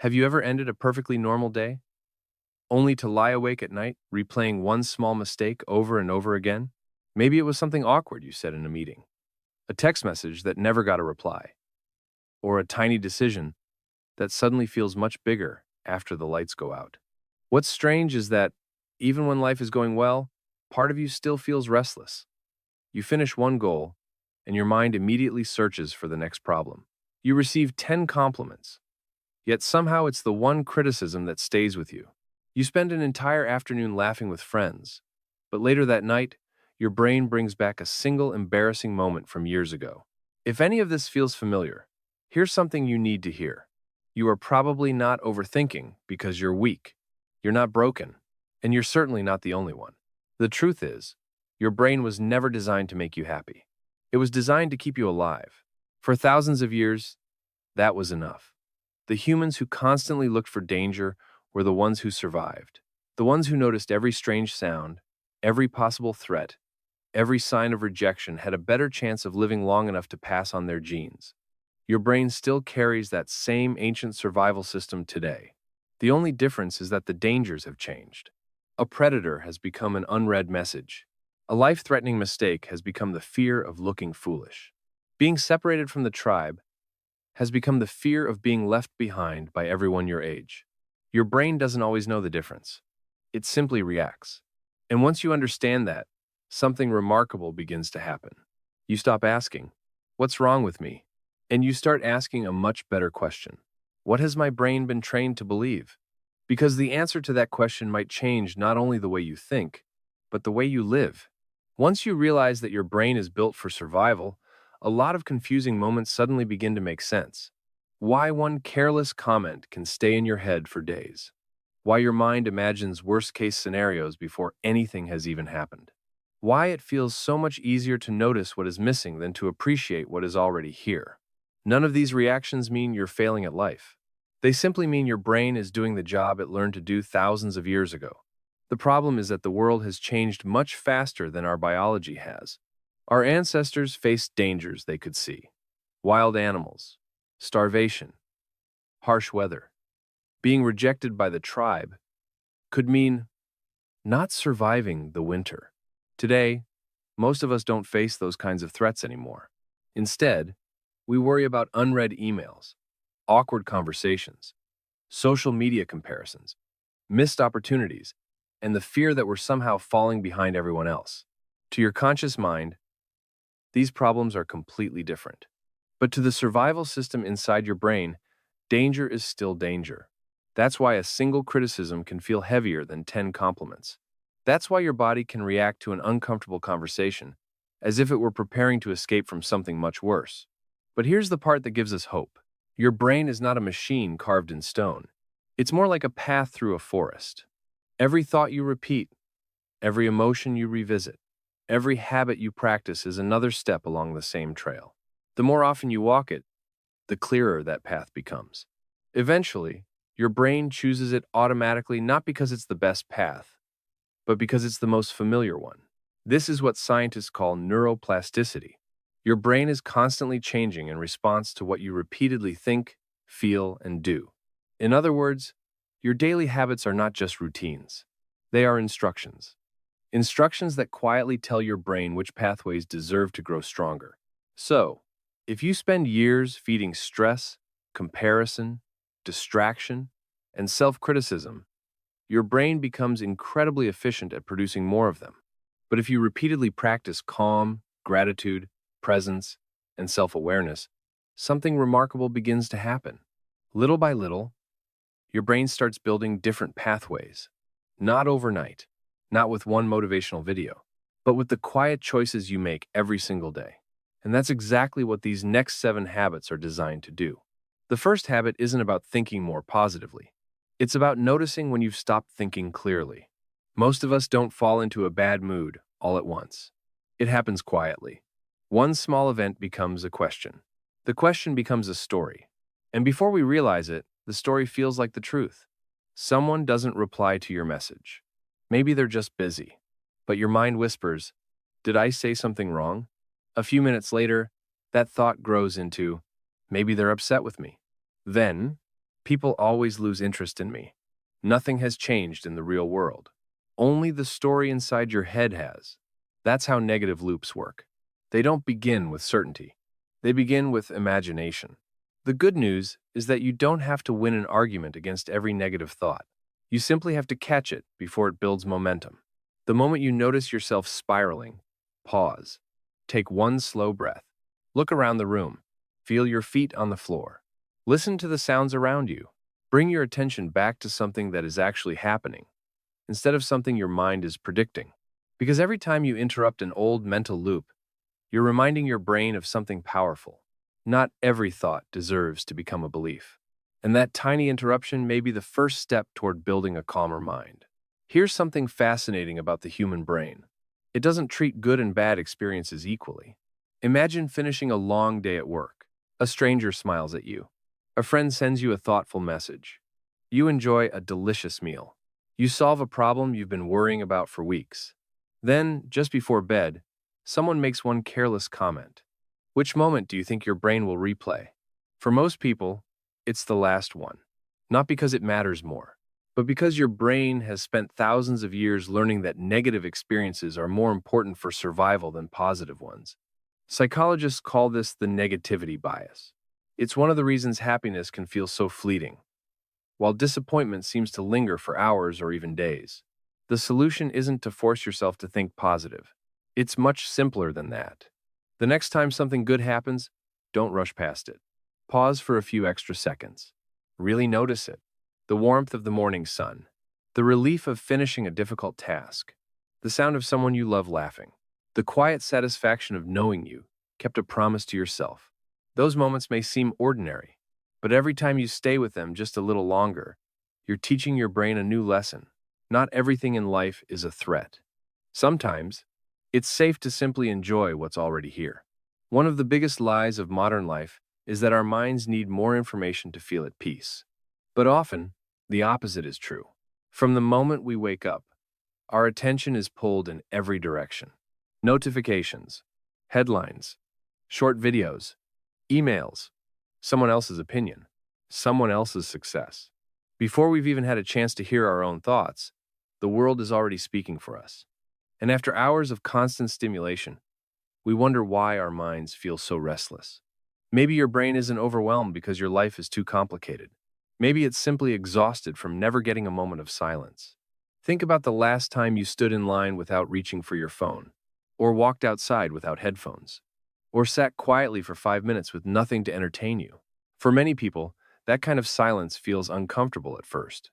Have you ever ended a perfectly normal day, only to lie awake at night, replaying one small mistake over and over again? Maybe it was something awkward you said in a meeting, a text message that never got a reply, or a tiny decision that suddenly feels much bigger after the lights go out. What's strange is that, even when life is going well, part of you still feels restless. You finish one goal, and your mind immediately searches for the next problem. You receive 10 compliments, yet somehow it's the one criticism that stays with you. You spend an entire afternoon laughing with friends, but later that night, your brain brings back a single embarrassing moment from years ago. If any of this feels familiar, here's something you need to hear. You are probably not overthinking because you're weak. You're not broken, and you're certainly not the only one. The truth is, your brain was never designed to make you happy. It was designed to keep you alive. For thousands of years, that was enough. The humans who constantly looked for danger were the ones who survived. The ones who noticed every strange sound, every possible threat, every sign of rejection had a better chance of living long enough to pass on their genes. Your brain still carries that same ancient survival system today. The only difference is that the dangers have changed. A predator has become an unread message. A life-threatening mistake has become the fear of looking foolish. Being separated from the tribe has become the fear of being left behind by everyone your age. Your brain doesn't always know the difference. It simply reacts. And once you understand that, something remarkable begins to happen. You stop asking, "What's wrong with me?" And you start asking a much better question. What has my brain been trained to believe? Because the answer to that question might change not only the way you think, but the way you live. Once you realize that your brain is built for survival, a lot of confusing moments suddenly begin to make sense. Why one careless comment can stay in your head for days. Why your mind imagines worst-case scenarios before anything has even happened. Why it feels so much easier to notice what is missing than to appreciate what is already here. None of these reactions mean you're failing at life. They simply mean your brain is doing the job it learned to do thousands of years ago. The problem is that the world has changed much faster than our biology has. Our ancestors faced dangers they could see. Wild animals, starvation, harsh weather. Being rejected by the tribe could mean not surviving the winter. Today, most of us don't face those kinds of threats anymore. Instead, we worry about unread emails, awkward conversations, social media comparisons, missed opportunities, and the fear that we're somehow falling behind everyone else. To your conscious mind, these problems are completely different. But to the survival system inside your brain, danger is still danger. That's why a single criticism can feel heavier than 10 compliments. That's why your body can react to an uncomfortable conversation as if it were preparing to escape from something much worse. But here's the part that gives us hope. Your brain is not a machine carved in stone. It's more like a path through a forest. Every thought you repeat, every emotion you revisit, every habit you practice is another step along the same trail. The more often you walk it, the clearer that path becomes. Eventually, your brain chooses it automatically not because it's the best path, but because it's the most familiar one. This is what scientists call neuroplasticity. Your brain is constantly changing in response to what you repeatedly think, feel, and do. In other words, your daily habits are not just routines. They are instructions. Instructions that quietly tell your brain which pathways deserve to grow stronger. So, if you spend years feeding stress, comparison, distraction, and self-criticism, your brain becomes incredibly efficient at producing more of them. But if you repeatedly practice calm, gratitude, presence, and self-awareness, something remarkable begins to happen. Little by little, your brain starts building different pathways. Not overnight, not with one motivational video, but with the quiet choices you make every single day. And that's exactly what these next 7 habits are designed to do. The first habit isn't about thinking more positively. It's about noticing when you've stopped thinking clearly. Most of us don't fall into a bad mood all at once. It happens quietly. One small event becomes a question. The question becomes a story. And before we realize it, the story feels like the truth. Someone doesn't reply to your message. Maybe they're just busy. But your mind whispers, "Did I say something wrong?" A few minutes later, that thought grows into, "Maybe they're upset with me." Then, People always lose interest in me. Nothing has changed in the real world. Only the story inside your head has. That's how negative loops work. They don't begin with certainty. They begin with imagination. The good news is that you don't have to win an argument against every negative thought. You simply have to catch it before it builds momentum. The moment you notice yourself spiraling, pause. Take one slow breath. Look around the room. Feel your feet on the floor. Listen to the sounds around you. Bring your attention back to something that is actually happening, instead of something your mind is predicting. Because every time you interrupt an old mental loop, you're reminding your brain of something powerful. Not every thought deserves to become a belief. And that tiny interruption may be the first step toward building a calmer mind. Here's something fascinating about the human brain. It doesn't treat good and bad experiences equally. Imagine finishing a long day at work. A stranger smiles at you. A friend sends you a thoughtful message. You enjoy a delicious meal. You solve a problem you've been worrying about for weeks. Then, just before bed, someone makes one careless comment. Which moment do you think your brain will replay? For most people, it's the last one. Not because it matters more, but because your brain has spent thousands of years learning that negative experiences are more important for survival than positive ones. Psychologists call this the negativity bias. It's one of the reasons happiness can feel so fleeting, while disappointment seems to linger for hours or even days. The solution isn't to force yourself to think positive. It's much simpler than that. The next time something good happens, don't rush past it. Pause for a few extra seconds. Really notice it. The warmth of the morning sun, the relief of finishing a difficult task, the sound of someone you love laughing, the quiet satisfaction of knowing you kept a promise to yourself. Those moments may seem ordinary, but every time you stay with them just a little longer, you're teaching your brain a new lesson. Not everything in life is a threat. Sometimes, it's safe to simply enjoy what's already here. One of the biggest lies of modern life is that our minds need more information to feel at peace. But often, the opposite is true. From the moment we wake up, our attention is pulled in every direction. Notifications, headlines, short videos, emails, someone else's opinion, someone else's success. Before we've even had a chance to hear our own thoughts, the world is already speaking for us. And after hours of constant stimulation, we wonder why our minds feel so restless. Maybe your brain isn't overwhelmed because your life is too complicated. Maybe it's simply exhausted from never getting a moment of silence. Think about the last time you stood in line without reaching for your phone, or walked outside without headphones, or sat quietly for 5 minutes with nothing to entertain you. For many people, that kind of silence feels uncomfortable at first.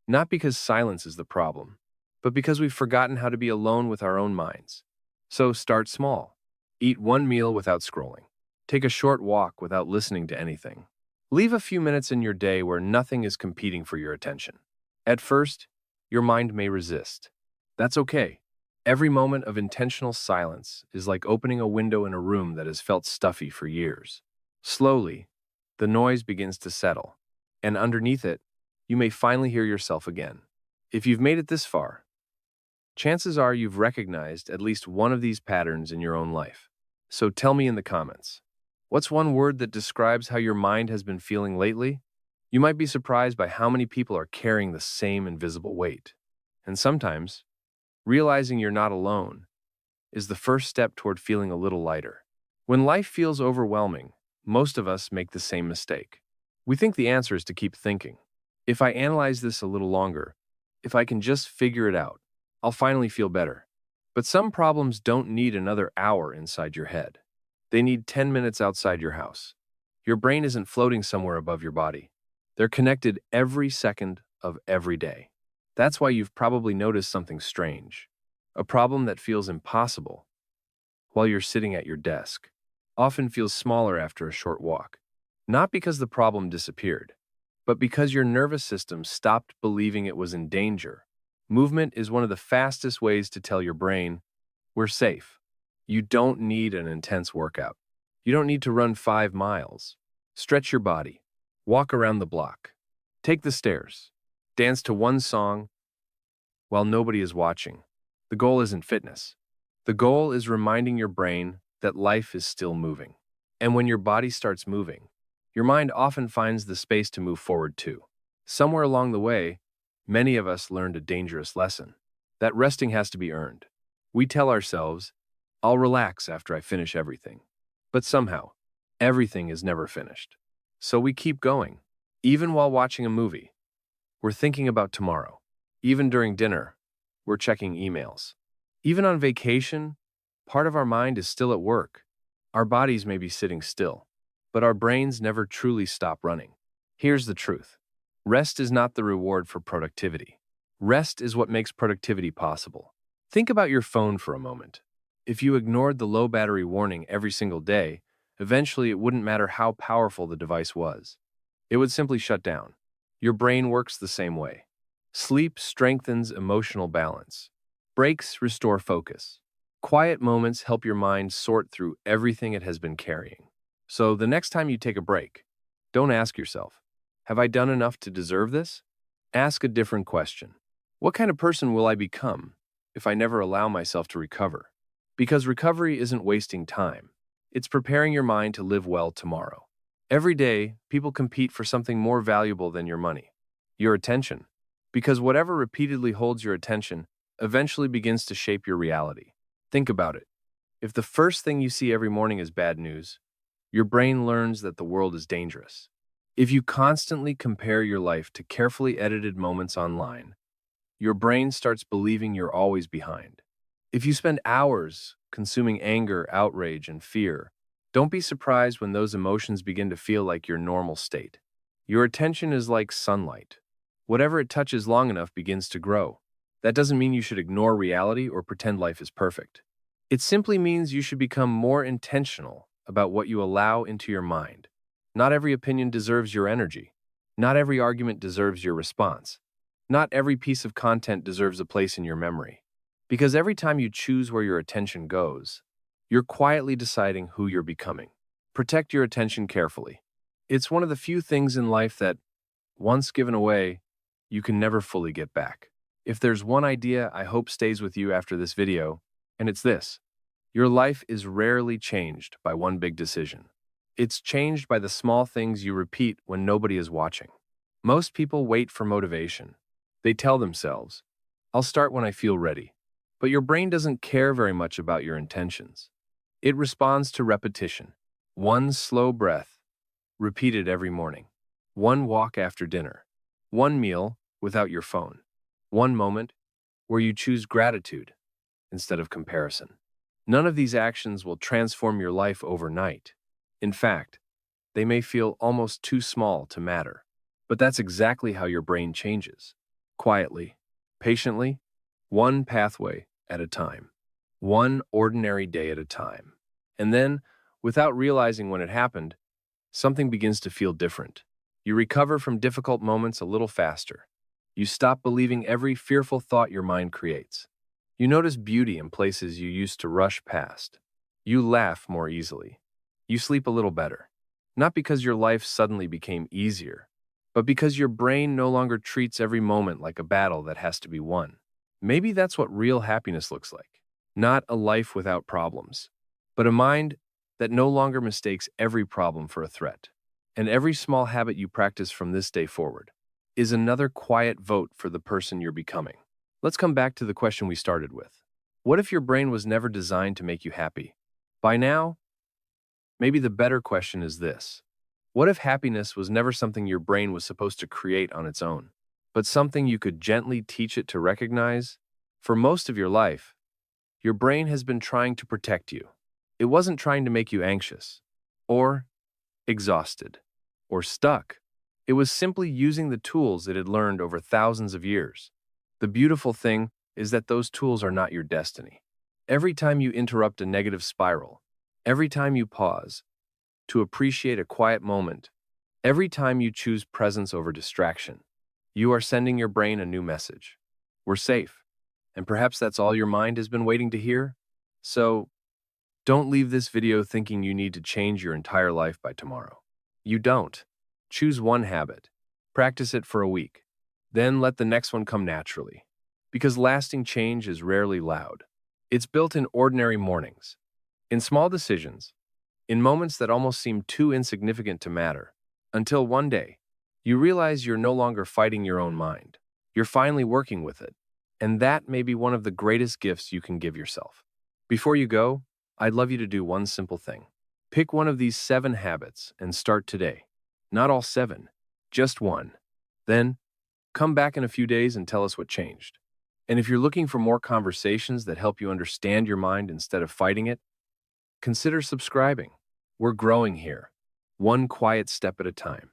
Not because silence is the problem, but because we've forgotten how to be alone with our own minds. So start small. Eat one meal without scrolling. Take a short walk without listening to anything. Leave a few minutes in your day where nothing is competing for your attention. At first, your mind may resist. That's okay. Every moment of intentional silence is like opening a window in a room that has felt stuffy for years. Slowly, the noise begins to settle, and underneath it, you may finally hear yourself again. If you've made it this far, chances are you've recognized at least one of these patterns in your own life. So tell me in the comments, what's one word that describes how your mind has been feeling lately? You might be surprised by how many people are carrying the same invisible weight. And sometimes, realizing you're not alone is the first step toward feeling a little lighter. When life feels overwhelming, most of us make the same mistake. We think the answer is to keep thinking. If I analyze this a little longer, if I can just figure it out, I'll finally feel better. But some problems don't need another hour inside your head. They need 10 minutes outside your house. Your brain isn't floating somewhere above your body. They're connected every second of every day. That's why you've probably noticed something strange. A problem that feels impossible while you're sitting at your desk often feels smaller after a short walk. Not because the problem disappeared, but because your nervous system stopped believing it was in danger. Movement is one of the fastest ways to tell your brain, we're safe. You don't need an intense workout. You don't need to run 5 miles. Stretch your body. Walk around the block. Take the stairs. Dance to one song while nobody is watching. The goal isn't fitness. The goal is reminding your brain that life is still moving. And when your body starts moving, your mind often finds the space to move forward too. Somewhere along the way, many of us learned a dangerous lesson that resting has to be earned. We tell ourselves, I'll relax after I finish everything. But somehow, everything is never finished. So we keep going. Even while watching a movie, we're thinking about tomorrow. Even during dinner, we're checking emails. Even on vacation, part of our mind is still at work. Our bodies may be sitting still, but our brains never truly stop running. Here's the truth. Rest is not the reward for productivity. Rest is what makes productivity possible. Think about your phone for a moment. If you ignored the low battery warning every single day, eventually it wouldn't matter how powerful the device was. It would simply shut down. Your brain works the same way. Sleep strengthens emotional balance. Breaks restore focus. Quiet moments help your mind sort through everything it has been carrying. So the next time you take a break, don't ask yourself, have I done enough to deserve this? Ask a different question. What kind of person will I become if I never allow myself to recover? Because recovery isn't wasting time. It's preparing your mind to live well tomorrow. Every day, people compete for something more valuable than your money, your attention. Because whatever repeatedly holds your attention eventually begins to shape your reality. Think about it. If the first thing you see every morning is bad news, your brain learns that the world is dangerous. If you constantly compare your life to carefully edited moments online, your brain starts believing you're always behind. If you spend hours consuming anger, outrage, and fear, don't be surprised when those emotions begin to feel like your normal state. Your attention is like sunlight. Whatever it touches long enough begins to grow. That doesn't mean you should ignore reality or pretend life is perfect. It simply means you should become more intentional about what you allow into your mind. Not every opinion deserves your energy. Not every argument deserves your response. Not every piece of content deserves a place in your memory. Because every time you choose where your attention goes, you're quietly deciding who you're becoming. Protect your attention carefully. It's one of the few things in life that, once given away, you can never fully get back. If there's one idea I hope stays with you after this video, and it's this: your life is rarely changed by one big decision. It's changed by the small things you repeat when nobody is watching. Most people wait for motivation. They tell themselves, I'll start when I feel ready. But your brain doesn't care very much about your intentions. It responds to repetition. One slow breath, repeated every morning. One walk after dinner. One meal without your phone. One moment where you choose gratitude instead of comparison. None of these actions will transform your life overnight. In fact, they may feel almost too small to matter. But that's exactly how your brain changes. Quietly, patiently, one pathway at a time. One ordinary day at a time. And then, without realizing when it happened, something begins to feel different. You recover from difficult moments a little faster. You stop believing every fearful thought your mind creates. You notice beauty in places you used to rush past. You laugh more easily. You sleep a little better. Not because your life suddenly became easier, but because your brain no longer treats every moment like a battle that has to be won. Maybe that's what real happiness looks like. Not a life without problems, but a mind that no longer mistakes every problem for a threat. And every small habit you practice from this day forward is another quiet vote for the person you're becoming. Let's come back to the question we started with. What if your brain was never designed to make you happy? By now, maybe the better question is this: what if happiness was never something your brain was supposed to create on its own, but something you could gently teach it to recognize? For most of your life, your brain has been trying to protect you. It wasn't trying to make you anxious, or exhausted, or stuck. It was simply using the tools it had learned over thousands of years. The beautiful thing is that those tools are not your destiny. Every time you interrupt a negative spiral, every time you pause to appreciate a quiet moment, every time you choose presence over distraction, you are sending your brain a new message. We're safe. And perhaps that's all your mind has been waiting to hear? So, don't leave this video thinking you need to change your entire life by tomorrow. You don't. Choose one habit. Practice it for a week. Then let the next one come naturally. Because lasting change is rarely loud. It's built in ordinary mornings, in small decisions, in moments that almost seem too insignificant to matter. Until one day, you realize you're no longer fighting your own mind. You're finally working with it. And that may be one of the greatest gifts you can give yourself. Before you go, I'd love you to do one simple thing. Pick one of these 7 habits and start today. Not all 7, just one. Then, come back in a few days and tell us what changed. And if you're looking for more conversations that help you understand your mind instead of fighting it, consider subscribing. We're growing here, one quiet step at a time.